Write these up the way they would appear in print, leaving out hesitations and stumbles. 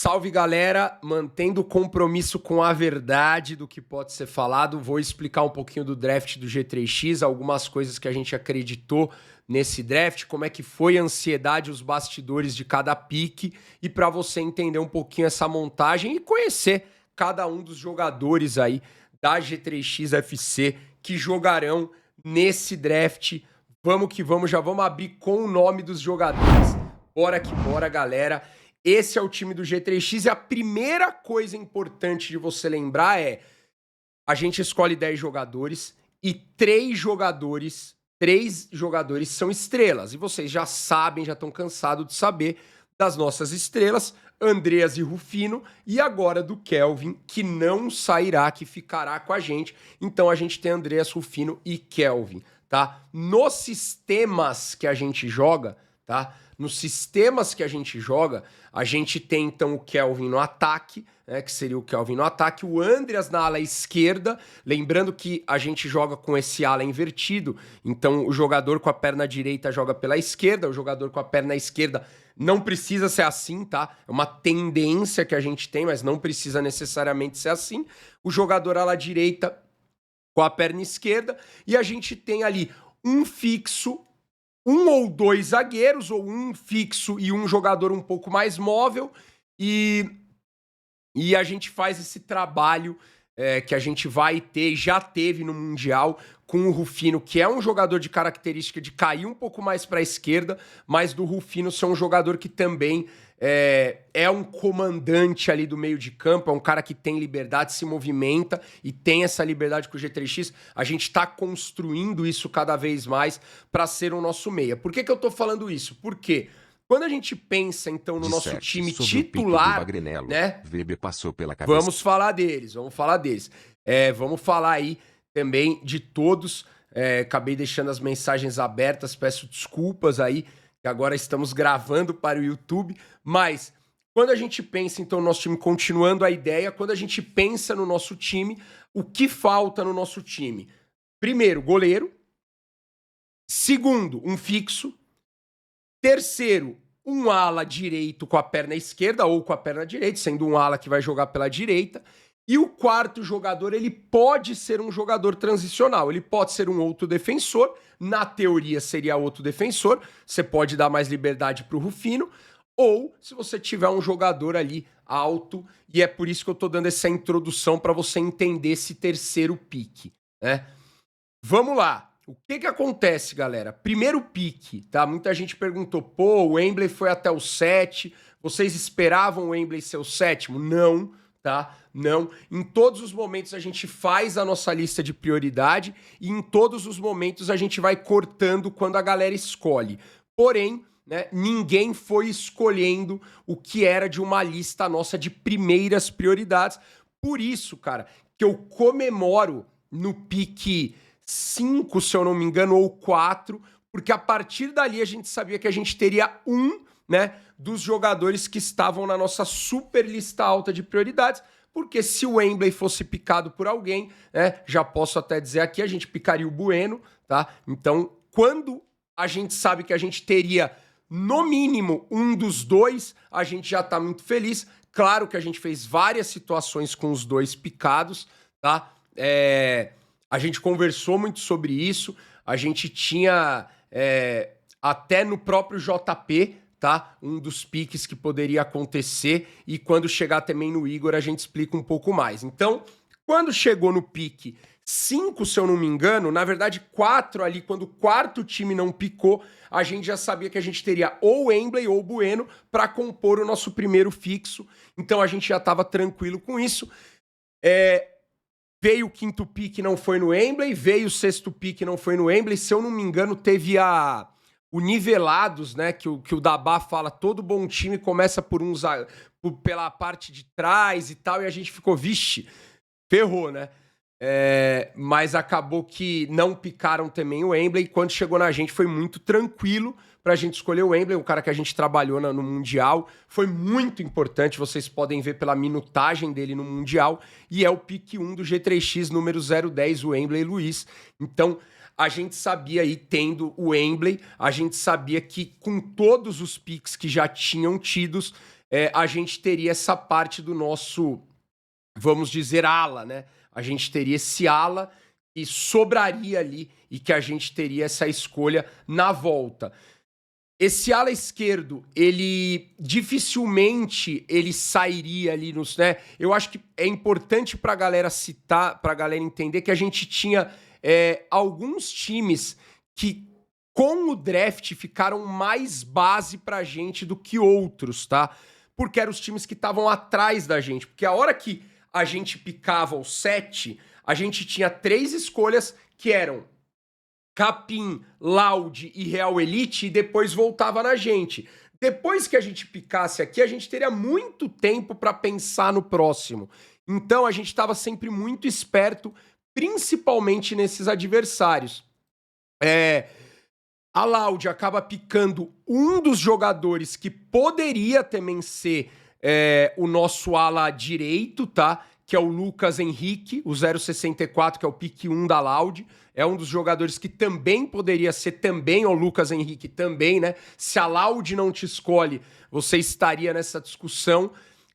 Salve, galera! Mantendo o compromisso com a verdade do que pode ser falado, vou explicar um pouquinho do draft do G3X, algumas coisas que a gente acreditou nesse draft, como é que foi a ansiedade, os bastidores de cada pique, e para você entender um pouquinho essa montagem e conhecer cada um dos jogadores aí da G3X FC que jogarão nesse draft. Vamos que vamos, já vamos abrir com o nome dos jogadores. Bora que bora, galera! Esse é o time do G3X e a primeira coisa importante de você lembrar é a gente escolhe 10 jogadores e 3 jogadores são estrelas. E vocês já sabem, já estão cansados de saber das nossas estrelas, Andreas e Rufino, e agora do Kelvin, que não sairá, que ficará com a gente. Então a gente tem Andreas, Rufino e Kelvin, tá? Nos sistemas que a gente joga, tá? Nos sistemas que a gente joga, a gente tem então o Kelvin no ataque, né, que seria o Kelvin no ataque, o Andreas na ala esquerda, lembrando que a gente joga com esse ala invertido, então o jogador com a perna direita joga pela esquerda, o jogador com a perna esquerda não precisa ser assim, tá? É uma tendência que a gente tem, mas não precisa necessariamente ser assim. O jogador ala direita com a perna esquerda, e a gente tem ali um fixo, um ou dois zagueiros, ou um fixo e um jogador um pouco mais móvel, e a gente faz esse trabalho que a gente vai ter, já teve no Mundial, com o Rufino, que é um jogador de característica de cair um pouco mais para a esquerda, mas do Rufino ser um jogador que também é um comandante ali do meio de campo, é um cara que tem liberdade, se movimenta e tem essa liberdade com o G3X. A gente está construindo isso cada vez mais para ser o nosso meia. Por que eu tô falando isso? Porque quando a gente pensa, então, no nosso time titular, né? Weber passou pela cabeça. Vamos falar deles. Vamos falar aí também de todos. Acabei deixando as mensagens abertas, peço desculpas aí, que agora estamos gravando para o YouTube, mas quando a gente pensa, então, no nosso time, continuando a ideia, quando a gente pensa no nosso time, o que falta no nosso time? Primeiro, goleiro. Segundo, um fixo. Terceiro, um ala direito com a perna esquerda ou com a perna direita, sendo um ala que vai jogar pela direita. E o quarto jogador, ele pode ser um jogador transicional, ele pode ser um outro defensor, na teoria seria outro defensor, você pode dar mais liberdade para o Rufino, ou se você tiver um jogador ali alto, e é por isso que eu tô dando essa introdução para você entender esse terceiro pique, né? Vamos lá. O que acontece, galera? Primeiro pique, tá? Muita gente perguntou, pô, o Wembley foi até o 7, vocês esperavam o Wembley ser o 7º? Não, tá? Não. Em todos os momentos a gente faz a nossa lista de prioridade e em todos os momentos a gente vai cortando quando a galera escolhe. Porém, né, ninguém foi escolhendo o que era de uma lista nossa de primeiras prioridades. Por isso, cara, que eu comemoro no pique 5, se eu não me engano, ou 4, porque a partir dali a gente sabia que a gente teria né, dos jogadores que estavam na nossa super lista alta de prioridades, porque se o Wembley fosse picado por alguém, né, já posso até dizer aqui, a gente picaria o Bueno, tá? Então, quando a gente sabe que a gente teria, no mínimo, um dos dois, a gente já tá muito feliz. Claro que a gente fez várias situações com os dois picados, tá? A gente conversou muito sobre isso, a gente tinha até no próprio JP, tá? Um dos piques que poderia acontecer, e quando chegar também no Igor a gente explica um pouco mais. Então, quando chegou no pique 5, se eu não me engano, na verdade 4 ali, quando o quarto time não picou, a gente já sabia que a gente teria ou Wembley ou Bueno para compor o nosso primeiro fixo, então a gente já estava tranquilo com isso. Veio o quinto pique, não foi no Wembley, veio o sexto pique, não foi no Wembley, se eu não me engano teve o nivelados, né, que o Dabá fala, todo bom time começa pela parte de trás e tal, e a gente ficou, vixe, ferrou, né? Mas acabou que não picaram também o Wembley, e quando chegou na gente foi muito tranquilo pra gente escolher o Wembley, o cara que a gente trabalhou no Mundial, foi muito importante, vocês podem ver pela minutagem dele no Mundial, e é o pique 1 do G3X, número 010, o Wembley Luiz. Então, a gente sabia aí, tendo o Wembley, a gente sabia que com todos os piques que já tinham tidos, a gente teria essa parte do nosso, vamos dizer, ala, né? A gente teria esse ala e sobraria ali e que a gente teria essa escolha na volta. Esse ala esquerdo, ele dificilmente ele sairia ali nos, né? Eu acho que é importante pra galera citar, pra galera entender que a gente tinha alguns times que com o draft ficaram mais base pra gente do que outros, tá? Porque eram os times que estavam atrás da gente. Porque a hora que a gente picava o 7, a gente tinha 3 escolhas que eram Capim, Loud e Real Elite e depois voltava na gente. Depois que a gente picasse aqui, a gente teria muito tempo para pensar no próximo. Então a gente estava sempre muito esperto, principalmente nesses adversários. A Loud acaba picando um dos jogadores que poderia também ser o nosso ala direito, tá? Que é o Lucas Henrique, o 064, que é o pique 1 da Loud. É um dos jogadores que também poderia ser também o Lucas Henrique também, né? Se a Loud não te escolhe, você estaria nessa discussão,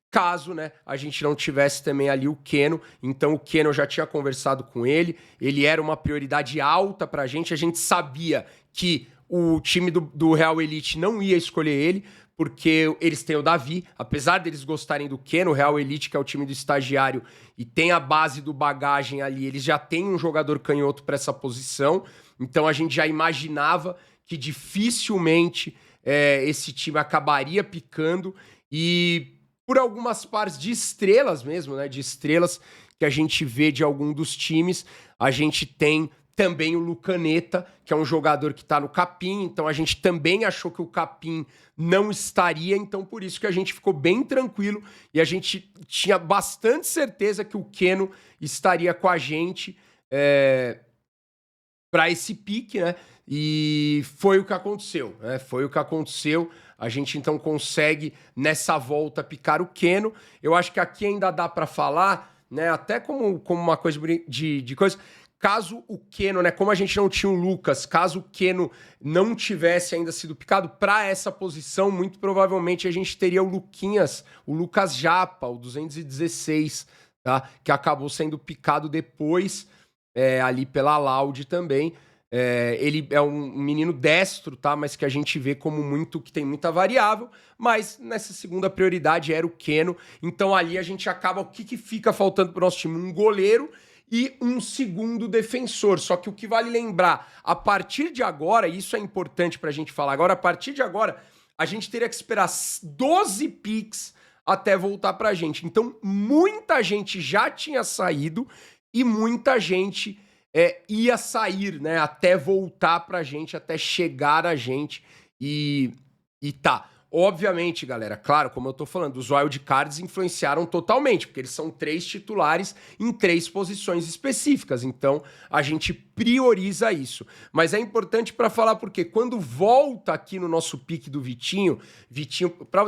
caso, né, a gente não tivesse também ali o Keno. Então o Keno, eu já tinha conversado com ele era uma prioridade alta pra gente, a gente sabia que o time do Real Elite não ia escolher ele, porque eles têm o Davi, apesar deles gostarem do Keno, o Real Elite, que é o time do estagiário, e tem a base do bagagem ali, eles já têm um jogador canhoto para essa posição, então a gente já imaginava que dificilmente esse time acabaria picando, e por algumas pares de estrelas mesmo, né, de estrelas que a gente vê de algum dos times, a gente tem também o Lucaneta, que é um jogador que tá no Capim, então a gente também achou que o Capim não estaria, então por isso que a gente ficou bem tranquilo e a gente tinha bastante certeza que o Keno estaria com a gente para esse pique, né? E foi o que aconteceu, né? Foi o que aconteceu. A gente então consegue nessa volta picar o Keno. Eu acho que aqui ainda dá para falar, né? Até como uma coisa de coisa. Caso o Keno, né, como a gente não tinha o Lucas, caso o Keno não tivesse ainda sido picado para essa posição, muito provavelmente a gente teria o Luquinhas, o Lucas Japa, o 216, tá? Que acabou sendo picado depois ali pela Loud também. Ele é um menino destro, tá? Mas que a gente vê como que tem muita variável, mas nessa segunda prioridade era o Keno. Então ali a gente acaba, o que fica faltando pro nosso time? Um goleiro e um segundo defensor. Só que o que vale lembrar, a partir de agora, isso é importante pra gente falar agora, a partir de agora, a gente teria que esperar 12 picks até voltar pra gente. Então, muita gente já tinha saído e muita gente ia sair, né? Até voltar pra gente, até chegar a gente. E tá. Obviamente, galera, claro, como eu tô falando, os wildcards influenciaram totalmente, porque eles são 3 titulares em 3 posições específicas, então a gente prioriza isso. Mas é importante para falar porque quando volta aqui no nosso pique do Vitinho,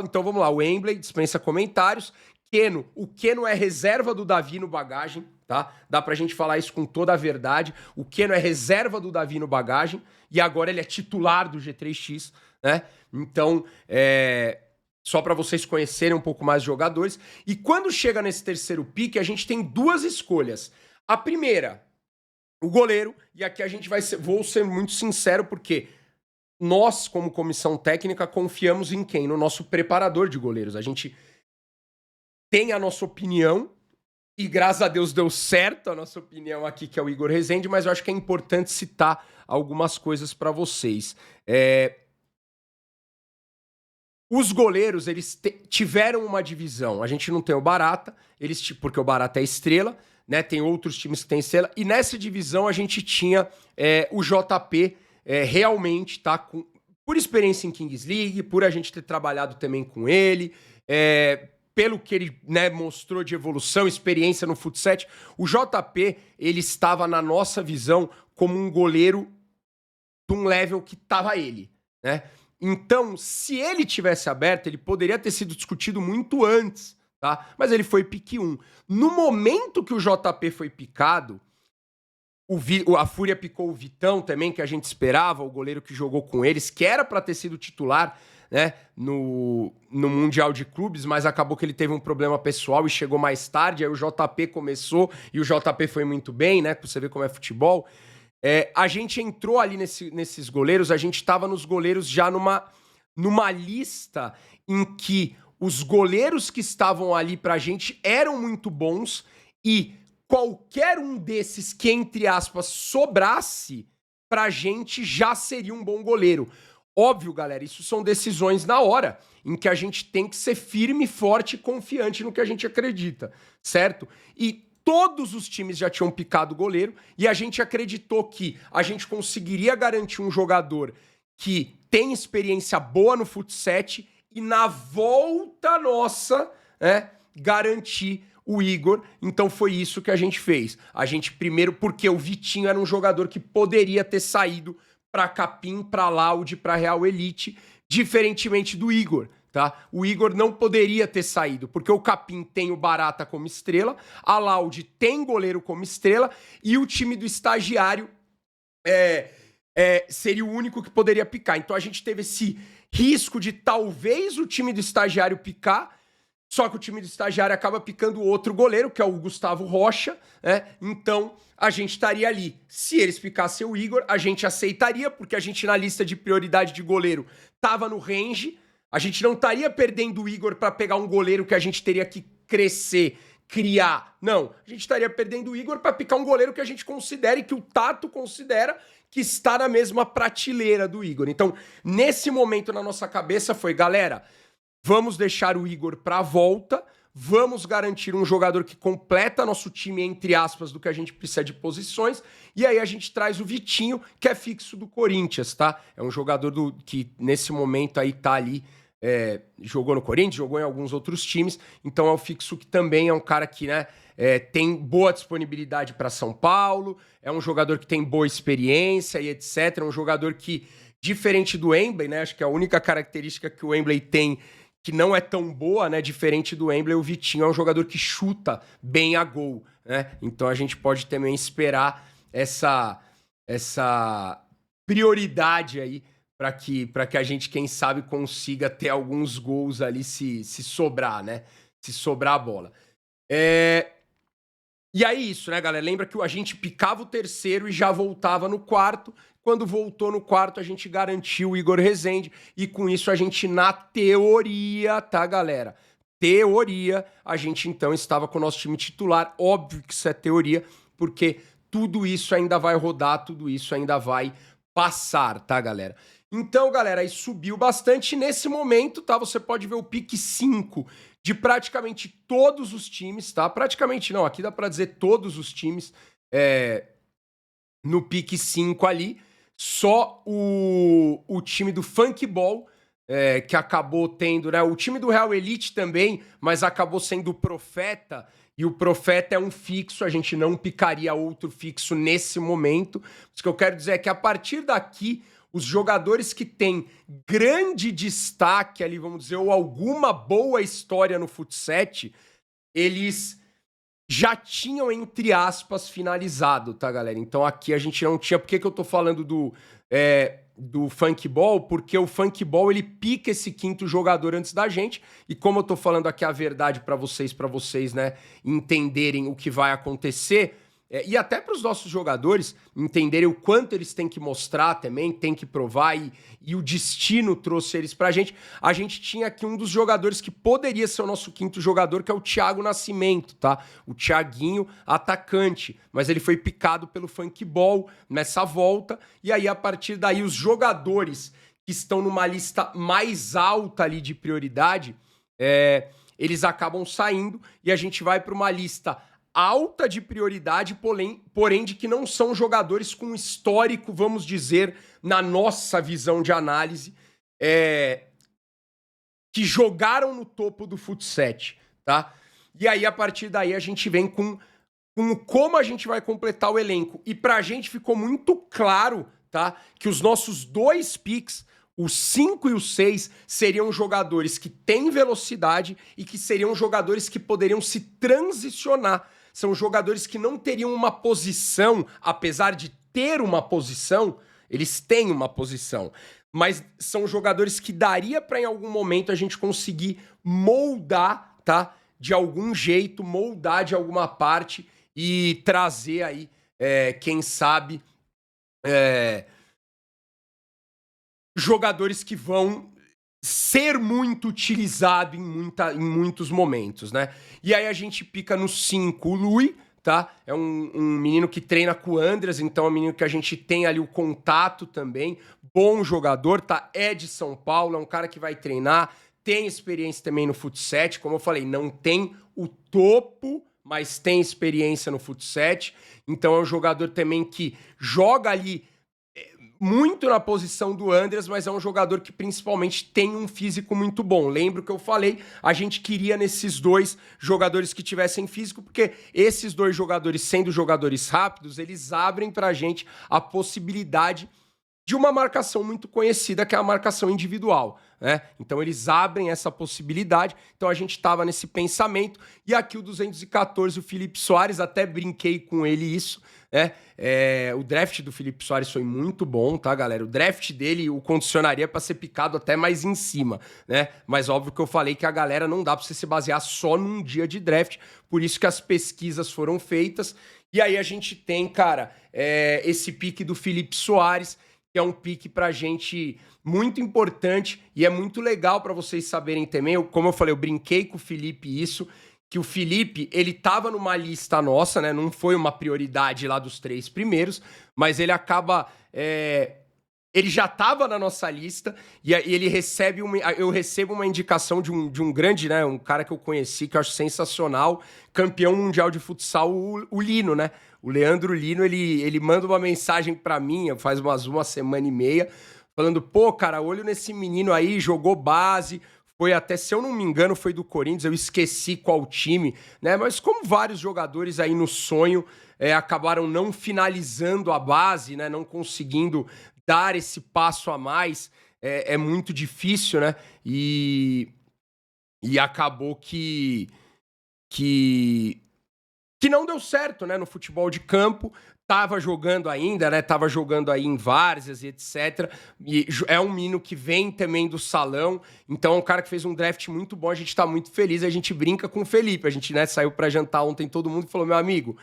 então vamos lá, o Wembley dispensa comentários, o Keno é reserva do Davi no bagagem, tá? Dá pra gente falar isso com toda a verdade, o Keno é reserva do Davi no bagagem, e agora ele é titular do G3X, né? Então, só para vocês conhecerem um pouco mais de jogadores. E quando chega nesse terceiro pique, a gente tem 2 escolhas. A primeira, o goleiro. E aqui a gente vou ser muito sincero, porque nós, como comissão técnica, confiamos em quem? No nosso preparador de goleiros. A gente tem a nossa opinião, e graças a Deus deu certo a nossa opinião aqui, que é o Igor Rezende, mas eu acho que é importante citar algumas coisas para vocês. Os goleiros, eles tiveram uma divisão. A gente não tem o Barata, porque o Barata é estrela, né? Tem outros times que têm estrela. E nessa divisão a gente tinha o JP realmente, tá? Por experiência em Kings League, por a gente ter trabalhado também com ele, pelo que ele, né, mostrou de evolução, experiência no futsal, o JP, ele estava na nossa visão como um goleiro de um level que tava ele, né? Então, se ele tivesse aberto, ele poderia ter sido discutido muito antes, tá? Mas ele foi pique 1. No momento que o JP foi picado, a Fúria picou o Vitão também, que a gente esperava, o goleiro que jogou com eles, que era para ter sido titular né, no Mundial de Clubes, mas acabou que ele teve um problema pessoal e chegou mais tarde, aí o JP começou e o JP foi muito bem, né, pra você ver como é futebol. A gente entrou ali nesses goleiros, a gente estava nos goleiros já numa lista em que os goleiros que estavam ali pra gente eram muito bons e qualquer um desses que, entre aspas, sobrasse pra gente já seria um bom goleiro. Óbvio, galera, isso são decisões na hora, em que a gente tem que ser firme, forte e confiante no que a gente acredita, certo? E todos os times já tinham picado o goleiro e a gente acreditou que a gente conseguiria garantir um jogador que tem experiência boa no futsal e na volta nossa, né, garantir o Igor. Então foi isso que a gente fez. A gente primeiro, porque o Vitinho era um jogador que poderia ter saído para Capim, para Laude, para Real Elite, diferentemente do Igor, tá? O Igor não poderia ter saído, porque o Capim tem o Barata como estrela, a Laude tem goleiro como estrela e o time do estagiário seria o único que poderia picar. Então a gente teve esse risco de talvez o time do estagiário picar, só que o time do estagiário acaba picando outro goleiro, que é o Gustavo Rocha, né? Então a gente estaria ali. Se eles picassem o Igor, a gente aceitaria, porque a gente na lista de prioridade de goleiro tava no range. A gente não estaria perdendo o Igor para pegar um goleiro que a gente teria que crescer, criar. Não, a gente estaria perdendo o Igor para picar um goleiro que a gente considera e que o Tato considera que está na mesma prateleira do Igor. Então, nesse momento na nossa cabeça foi, galera, vamos deixar o Igor para a volta, vamos garantir um jogador que completa nosso time, entre aspas, do que a gente precisa de posições, e aí a gente traz o Vitinho, que é fixo do Corinthians, tá? É um jogador que nesse momento aí tá ali, jogou no Corinthians, jogou em alguns outros times, então é o fixo que também é um cara que, né, tem boa disponibilidade para São Paulo, é um jogador que tem boa experiência e etc, é um jogador que, diferente do Wembley, né, acho que a única característica que o Wembley tem que não é tão boa, né? Diferente do Wembley, o Vitinho é um jogador que chuta bem a gol, né? Então a gente pode também esperar essa prioridade aí para que a gente, quem sabe, consiga ter alguns gols ali se sobrar, né? Se sobrar a bola. E aí isso, né, galera? Lembra que a gente picava o terceiro e já voltava no quarto. Quando voltou no quarto, a gente garantiu o Igor Rezende. E com isso, a gente, na teoria, tá, galera? Teoria, a gente, então, estava com o nosso time titular. Óbvio que isso é teoria, porque tudo isso ainda vai rodar, tudo isso ainda vai passar, tá, galera? Então, galera, aí subiu bastante. Nesse momento, tá, você pode ver o pique 5 de praticamente todos os times, tá? Praticamente não, aqui dá pra dizer todos os times no pique 5 ali. Só o time do Funkball, que acabou tendo, né? O time do Real Elite também, mas acabou sendo o Profeta, e o Profeta é um fixo, a gente não picaria outro fixo nesse momento. O que eu quero dizer é que a partir daqui, os jogadores que têm grande destaque ali, vamos dizer, ou alguma boa história no futsal, eles já tinham, entre aspas, finalizado, tá, galera? Então aqui a gente não tinha... Por que eu tô falando do Funkball? Porque o Funkball, ele pica esse quinto jogador antes da gente, e como eu tô falando aqui a verdade pra vocês, né, entenderem o que vai acontecer... e até para os nossos jogadores entenderem o quanto eles têm que mostrar também, têm que provar, e o destino trouxe eles pra gente. A gente tinha aqui um dos jogadores que poderia ser o nosso quinto jogador, que é o Thiago Nascimento, tá? O Thiaguinho, atacante, mas ele foi picado pelo Funkball nessa volta, e aí a partir daí os jogadores que estão numa lista mais alta ali de prioridade, eles acabam saindo, e a gente vai para uma lista alta de prioridade, porém de que não são jogadores com histórico, vamos dizer, na nossa visão de análise, que jogaram no topo do futsal, tá? E aí, a partir daí, a gente vem com como a gente vai completar o elenco. E pra gente ficou muito claro, tá, que os nossos dois picks, o 5 e o 6, seriam jogadores que têm velocidade e que seriam jogadores que poderiam se transicionar. São jogadores que não teriam uma posição, apesar de ter uma posição, eles têm uma posição. mas são jogadores que daria para em algum momento a gente conseguir moldar, tá? De algum jeito, moldar de alguma parte e trazer aí, quem sabe, jogadores que vão ser muito utilizado em muitos momentos, né? E aí a gente pica no 5 o Lui, tá? É um menino que treina com o Andreas, então é um menino que a gente tem ali o contato também. Bom jogador, tá? É de São Paulo, é um cara que vai treinar, tem experiência também no futsal, como eu falei, não tem o topo, mas tem experiência no futsal. Então é um jogador também que joga ali muito na posição do Andreas, mas é um jogador que principalmente tem um físico muito bom. Lembro que eu falei, a gente queria nesses dois jogadores que tivessem físico, porque esses dois jogadores, sendo jogadores rápidos, eles abrem pra gente a possibilidade de uma marcação muito conhecida, que é a marcação individual, né? Então eles abrem essa possibilidade, então a gente estava nesse pensamento, e aqui o 214, o Felipe Soares, até brinquei com ele isso, né? O draft do Felipe Soares foi muito bom, tá, galera? O draft dele o condicionaria para ser picado até mais em cima, né? Mas óbvio que eu falei que a galera não dá para você se basear só num dia de draft, por isso que as pesquisas foram feitas, e aí a gente tem, cara, esse pique do Felipe Soares, que é um pique pra gente muito importante e é muito legal pra vocês saberem também. Como eu falei, eu brinquei com o Felipe isso, que o Felipe, ele tava numa lista nossa, né? Não foi uma prioridade lá dos 3 primeiros, mas ele acaba... ele já tava na nossa lista e ele recebe eu recebo uma indicação de um grande, né? Um cara que eu conheci, que eu acho sensacional, campeão mundial de futsal, o Lino, né? O Leandro Lino, ele manda uma mensagem pra mim, faz uma semana e meia, falando, pô, cara, olho nesse menino aí, jogou base, foi até, se eu não me engano, foi do Corinthians, eu esqueci qual time, né? Mas como vários jogadores aí no sonho acabaram não finalizando a base, né? Não conseguindo dar esse passo a mais, é muito difícil, né? E acabou que não deu certo, né, no futebol de campo, tava jogando ainda, né, tava jogando aí em várzeas e etc, e é um menino que vem também do salão, então é um cara que fez um draft muito bom, a gente tá muito feliz, a gente brinca com o Felipe, a gente, né, saiu pra jantar ontem todo mundo e falou, meu amigo,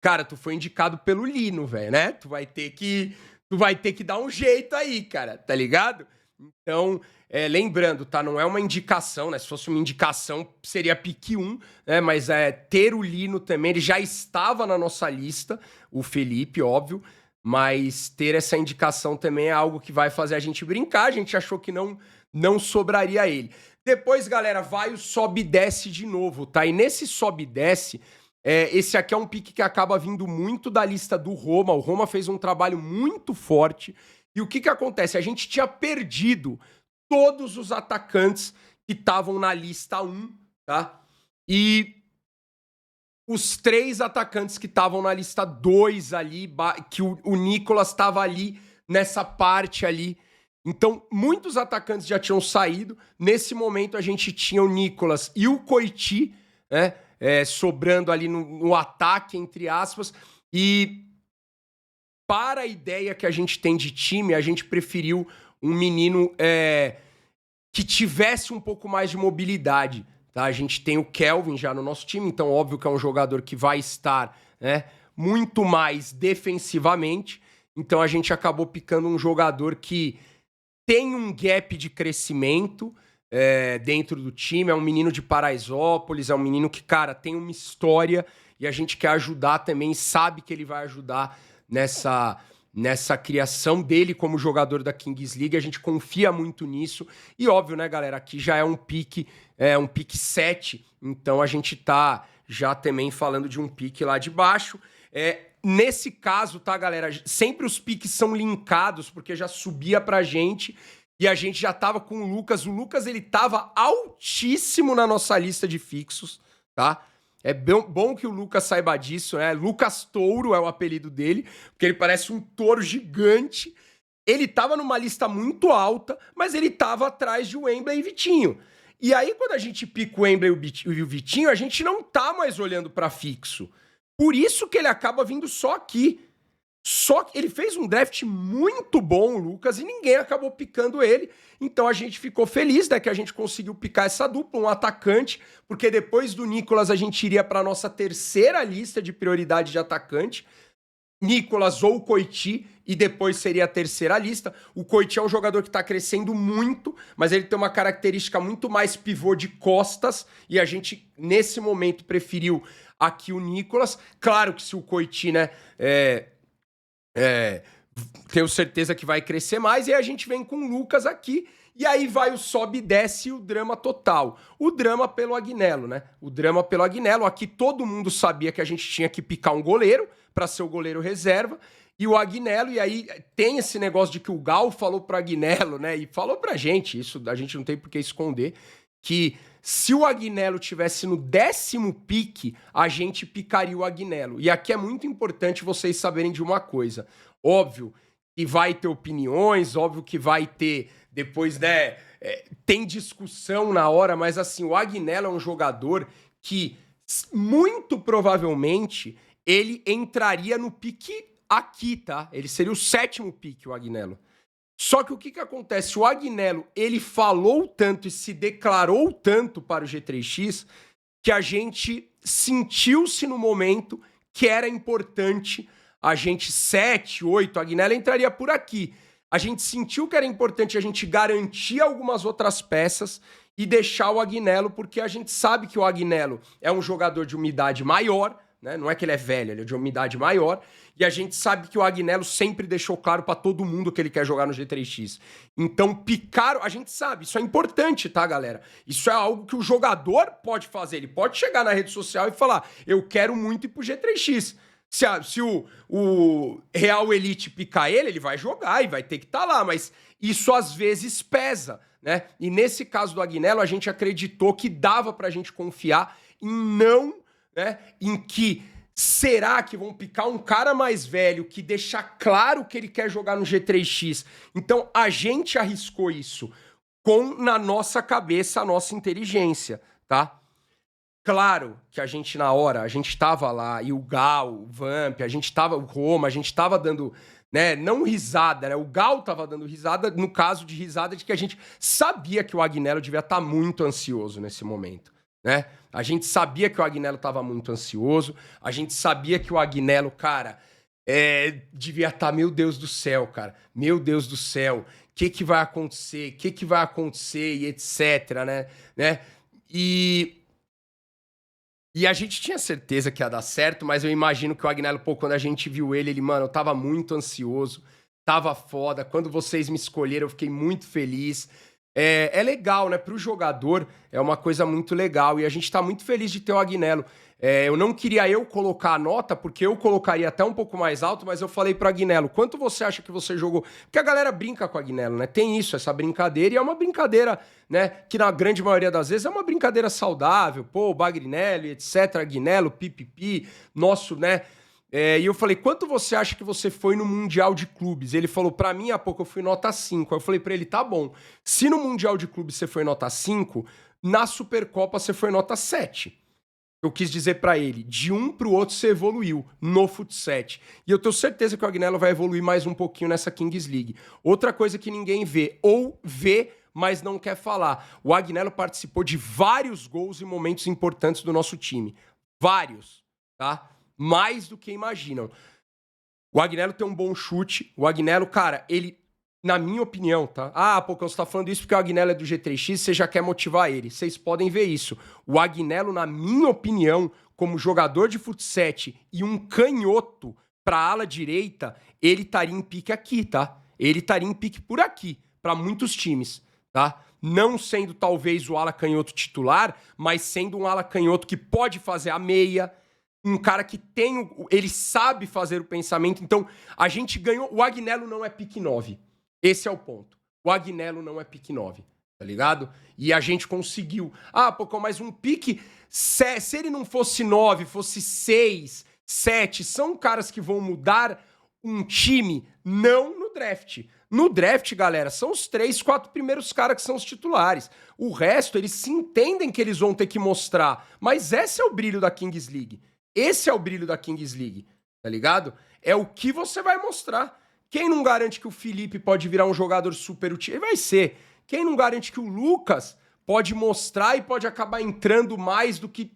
cara, tu foi indicado pelo Lino, velho, né, tu vai ter que dar um jeito aí, cara, tá ligado? Então, lembrando, tá? Não é uma indicação, né? Se fosse uma indicação, seria pique 1, né? Mas ter o Lino também, ele já estava na nossa lista, o Felipe, óbvio, mas ter essa indicação também é algo que vai fazer a gente brincar. A gente achou que não sobraria ele. Depois, galera, vai o sobe e desce de novo, tá? E nesse sobe e desce, esse aqui é um pique que acaba vindo muito da lista do Roma. O Roma fez um trabalho muito forte. E o que acontece? A gente tinha perdido todos os atacantes que estavam na lista 1, tá? E os 3 atacantes que estavam na lista 2 ali, que o Nicolas estava ali nessa parte ali. Então, muitos atacantes já tinham saído. Nesse momento, a gente tinha o Nicolas e o Coiti, né? Sobrando ali no ataque, entre aspas. E para a ideia que a gente tem de time, a gente preferiu um menino que tivesse um pouco mais de mobilidade, tá? A gente tem o Kelvin já no nosso time, então óbvio que é um jogador que vai estar, né, muito mais defensivamente, então a gente acabou picando um jogador que tem um gap de crescimento dentro do time, é um menino de Paraisópolis, é um menino que, cara, tem uma história e a gente quer ajudar também, sabe que ele vai ajudar nessa criação dele como jogador da Kings League, a gente confia muito nisso, e óbvio, né, galera, aqui já é um pique 7, então a gente tá já também falando de um pique lá de baixo. Nesse caso, tá, galera, sempre os piques são linkados, porque já subia pra gente, e a gente já tava com o Lucas, ele tava altíssimo na nossa lista de fixos, tá? É bom que o Lucas saiba disso, né? Lucas Touro é o apelido dele, porque ele parece um touro gigante. Ele tava numa lista muito alta, mas ele tava atrás de Wembley e Vitinho. E aí, quando a gente pica o Wembley e o Vitinho, a gente não tá mais olhando pra fixo. Por isso que ele acaba vindo só aqui. Só que ele fez um draft muito bom, o Lucas, e ninguém acabou picando ele. Então a gente ficou feliz, né, que a gente conseguiu picar essa dupla, um atacante, porque depois do Nicolas a gente iria para nossa terceira lista de prioridade de atacante. Nicolas ou Coiti, e depois seria a terceira lista. O Coiti é um jogador que está crescendo muito, mas ele tem uma característica muito mais pivô de costas, e a gente, nesse momento, preferiu aqui o Nicolas. Claro que se o Coiti, né, tenho certeza que vai crescer mais, e aí a gente vem com o Lucas aqui, e aí vai o sobe e desce e o drama total. O drama pelo Agnello, né? O drama pelo Agnello. Aqui todo mundo sabia que a gente tinha que picar um goleiro para ser o goleiro reserva. E o Agnello, e aí tem esse negócio de que o Gal falou pro Agnello, né? E falou pra gente, isso a gente não tem por que esconder, que se o Agnello tivesse no 10º pique, a gente picaria o Agnello. E aqui é muito importante vocês saberem de uma coisa. Óbvio que vai ter opiniões, óbvio que vai ter depois, né, tem discussão na hora, mas assim, o Agnello é um jogador que muito provavelmente ele entraria no pique aqui, tá? Ele seria o 7º pique, o Agnello. Só que o que acontece? O Agnello, ele falou tanto e se declarou tanto para o G3X que a gente sentiu-se no momento que era importante a gente 7, 8, o Agnello entraria por aqui. A gente sentiu que era importante a gente garantir algumas outras peças e deixar o Agnello, porque a gente sabe que o Agnello é um jogador de uma idade maior, né? Não é que ele é velho, ele é de uma idade maior, e a gente sabe que o Agnello sempre deixou claro para todo mundo que ele quer jogar no G3X. Então, picar, a gente sabe, isso é importante, tá, galera? Isso é algo que o jogador pode fazer, ele pode chegar na rede social e falar, eu quero muito ir pro G3X. Se o Real Elite picar ele vai jogar e vai ter que estar lá, mas isso às vezes pesa, né? E nesse caso do Agnello, a gente acreditou que dava pra gente confiar em não, né, em que será que vão picar um cara mais velho que deixa claro que ele quer jogar no G3X. Então a gente arriscou isso com na nossa cabeça a nossa inteligência, tá? Claro que a gente, na hora, a gente tava lá, e o Gal, o Vamp, a gente tava, o Roma, a gente tava dando, né, não risada, né, o Gal tava dando risada, no caso de risada de que a gente sabia que o Agnello devia estar muito ansioso nesse momento, né? A gente sabia que o Agnello tava muito ansioso, a gente sabia que o Agnello, cara, devia estar, meu Deus do céu, cara, meu Deus do céu, o que vai acontecer, o que vai acontecer, e etc, né? E a gente tinha certeza que ia dar certo, mas eu imagino que o Agnello, pô, quando a gente viu ele, mano, eu tava muito ansioso, tava foda. Quando vocês me escolheram, eu fiquei muito feliz. É legal, né? Pro jogador, é uma coisa muito legal. E a gente tá muito feliz de ter o Agnello. Eu não queria eu colocar a nota, porque eu colocaria até um pouco mais alto, mas eu falei pro Agnello, quanto você acha que você jogou? Porque a galera brinca com o Agnello, né? Tem isso, essa brincadeira, e é uma brincadeira, né, que na grande maioria das vezes é uma brincadeira saudável. Pô, o Bagrinelli, etc, Agnello, pipipi, nosso, né? E eu falei, quanto você acha que você foi no Mundial de Clubes? Ele falou, pra mim, há pouco eu fui nota 5. Aí eu falei pra ele, tá bom. Se no Mundial de Clubes você foi nota 5, na Supercopa você foi nota 7. Eu quis dizer pra ele, de um pro outro você evoluiu no Futset. E eu tenho certeza que o Agnello vai evoluir mais um pouquinho nessa Kings League. Outra coisa que ninguém vê, ou vê, mas não quer falar. O Agnello participou de vários gols em momentos importantes do nosso time. Vários, tá? Mais do que imaginam. O Agnello tem um bom chute. O Agnello, cara, ele, na minha opinião, tá? Ah, Pocão, você tá falando isso porque o Agnello é do G3X, você já quer motivar ele. Vocês podem ver isso. O Agnello, na minha opinião, como jogador de futsal e um canhoto pra ala direita, ele estaria em pique aqui, tá? Ele estaria em pique por aqui, pra muitos times, tá? Não sendo talvez o ala canhoto titular, mas sendo um ala canhoto que pode fazer a meia, um cara que tem, ele sabe fazer o pensamento. Então, a gente ganhou. O Agnello não é pique 9. Esse é o ponto. O Agnello não é pique 9, tá ligado? E a gente conseguiu. Ah, Pocão, mas um pique, se ele não fosse 9, fosse 6, 7, são caras que vão mudar um time, não no draft. No draft, galera, são os 3, 4 primeiros caras que são os titulares. O resto, eles se entendem que eles vão ter que mostrar. Mas esse é o brilho da Kings League. Esse é o brilho da Kings League, tá ligado? É o que você vai mostrar. Quem não garante que o Felipe pode virar um jogador super útil? Ele vai ser. Quem não garante que o Lucas pode mostrar e pode acabar entrando mais do que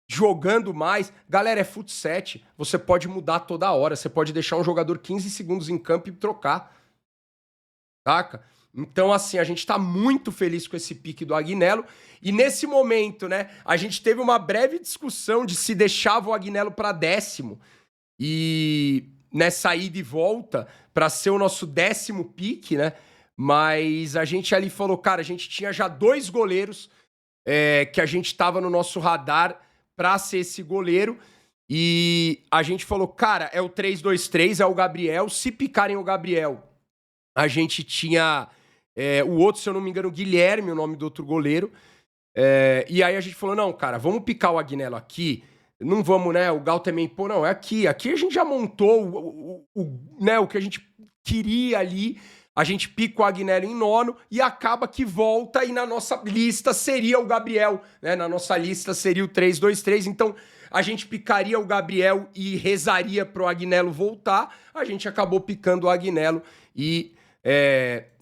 jogando mais? Galera, é fut7. Você pode mudar toda hora. Você pode deixar um jogador 15 segundos em campo e trocar. Saca? Então, assim, a gente tá muito feliz com esse pique do Agnello. E nesse momento, né, a gente teve uma breve discussão de se deixava o Agnello para 10º. E nessa ida e volta para ser o nosso 10º pique, né? Mas a gente ali falou, cara, a gente tinha já 2 goleiros que a gente tava no nosso radar para ser esse goleiro. E a gente falou, cara, é o 3-2-3, é o Gabriel. Se picarem o Gabriel, a gente tinha o outro, se eu não me engano, Guilherme, o nome do outro goleiro. E aí a gente falou, não, cara, vamos picar o Agnello aqui. Não vamos, né? O Gal também, pô, não, é aqui. Aqui a gente já montou né, o que a gente queria ali. A gente pica o Agnello em 9º e acaba que volta e na nossa lista seria o Gabriel, né? Na nossa lista seria o 3-2-3. Então a gente picaria o Gabriel e rezaria pro Agnello voltar. A gente acabou picando o Agnello e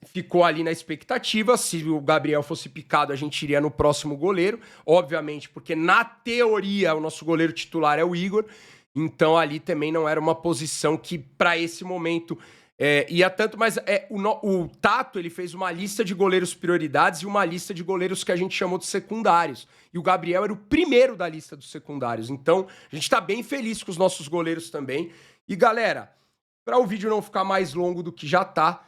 ficou ali na expectativa. Se o Gabriel fosse picado, a gente iria no próximo goleiro, obviamente, porque na teoria o nosso goleiro titular é o Igor, então ali também não era uma posição que para esse momento ia tanto, mas o Tato, ele fez uma lista de goleiros prioridades e uma lista de goleiros que a gente chamou de secundários, e o Gabriel era o primeiro da lista dos secundários, então a gente tá bem feliz com os nossos goleiros também. E galera, para o vídeo não ficar mais longo do que já tá,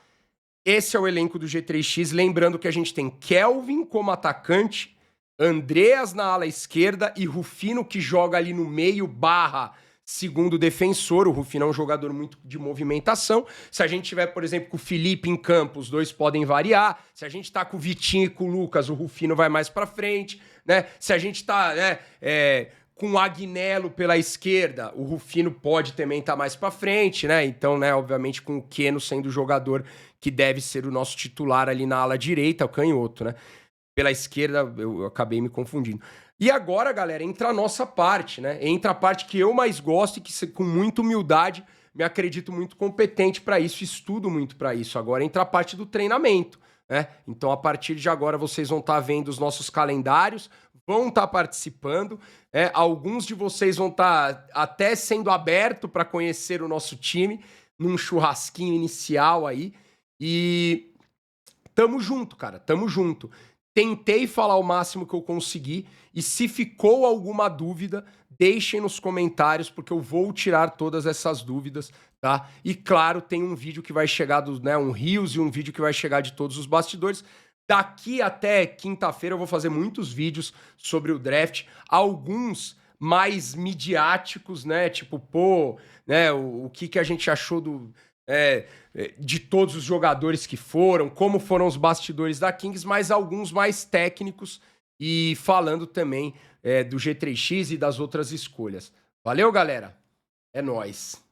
esse é o elenco do G3X, lembrando que a gente tem Kelvin como atacante, Andreas na ala esquerda e Rufino que joga ali no meio / segundo defensor. O Rufino é um jogador muito de movimentação. Se a gente tiver, por exemplo, com o Felipe em campo, os dois podem variar. Se a gente tá com o Vitinho e com o Lucas, o Rufino vai mais pra frente, né? Se a gente tá, com o Agnello pela esquerda, o Rufino pode também estar mais pra frente, né? Então, né, obviamente com o Keno sendo o jogador que deve ser o nosso titular ali na ala direita, o canhoto, né? Pela esquerda, eu acabei me confundindo. E agora, galera, entra a nossa parte, né? Entra a parte que eu mais gosto e que, com muita humildade, me acredito muito competente para isso, estudo muito para isso. Agora entra a parte do treinamento, né? Então, a partir de agora, vocês vão estar vendo os nossos calendários, vão estar participando, alguns de vocês vão estar até sendo aberto para conhecer o nosso time num churrasquinho inicial aí. E tamo junto, cara, tamo junto. Tentei falar o máximo que eu consegui e se ficou alguma dúvida, deixem nos comentários porque eu vou tirar todas essas dúvidas, tá? E claro, tem um vídeo que vai chegar, um Reels e um vídeo que vai chegar de todos os bastidores. Daqui até quinta-feira eu vou fazer muitos vídeos sobre o draft, alguns mais midiáticos, né? Tipo, né, o que a gente achou de todos os jogadores que foram, como foram os bastidores da Kings, mas alguns mais técnicos e falando também do G3X e das outras escolhas. Valeu, galera? É nóis!